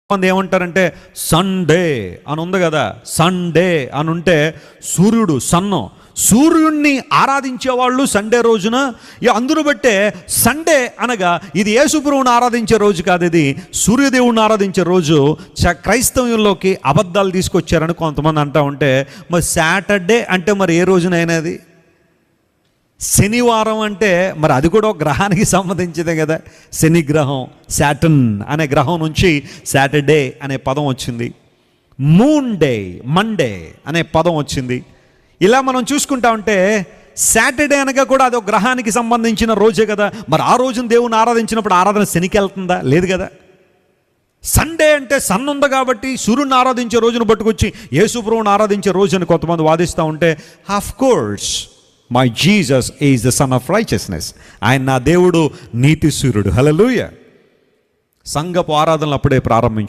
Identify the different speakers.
Speaker 1: కొంతమంది ఏమంటారంటే సండే అని ఉంది కదా, సండే అని ఉంటే సూర్యుడు సూర్యుడిని ఆరాధించే వాళ్ళు సండే రోజున అందును బట్టే సండే అనగా ఇది యేసుప్రభువుని ఆరాధించే రోజు కాదు, ఇది సూర్యదేవుడిని ఆరాధించే రోజు. క్రైస్తవ్యంలోకి అబద్ధాలు తీసుకొచ్చారని కొంతమంది అంటూ ఉంటే, మరి సాటర్డే అంటే మరి ఏ రోజునైనది? శనివారం అంటే మరి అది కూడా ఒక గ్రహానికి సంబంధించిందే కదా. శని గ్రహం, శాటర్న్ అనే గ్రహం నుంచి సాటర్డే అనే పదం వచ్చింది. మూన్ డే, మండే అనే పదం వచ్చింది. ఇలా మనం చూసుకుంటా ఉంటే సాటర్డే అనగా కూడా అది ఒక గ్రహానికి సంబంధించిన రోజే కదా. మరి ఆ రోజున దేవుని ఆరాధించినప్పుడు ఆరాధన శనికి వెళ్తుందా? లేదు కదా. సండే అంటే సన్ ఉంది కాబట్టి సూర్యుని ఆరాధించే రోజును పట్టుకొచ్చి యేసుప్రభువుని ఆరాధించే రోజు అని కొంతమంది వాదిస్తూ ఉంటే, of course my Jesus is the son of righteousness. ఆయన నా దేవుడు, నీతి సూర్యుడు. హల్లెలూయా. సంఘపు ఆరాధనలు అప్పుడే ప్రారంభించు.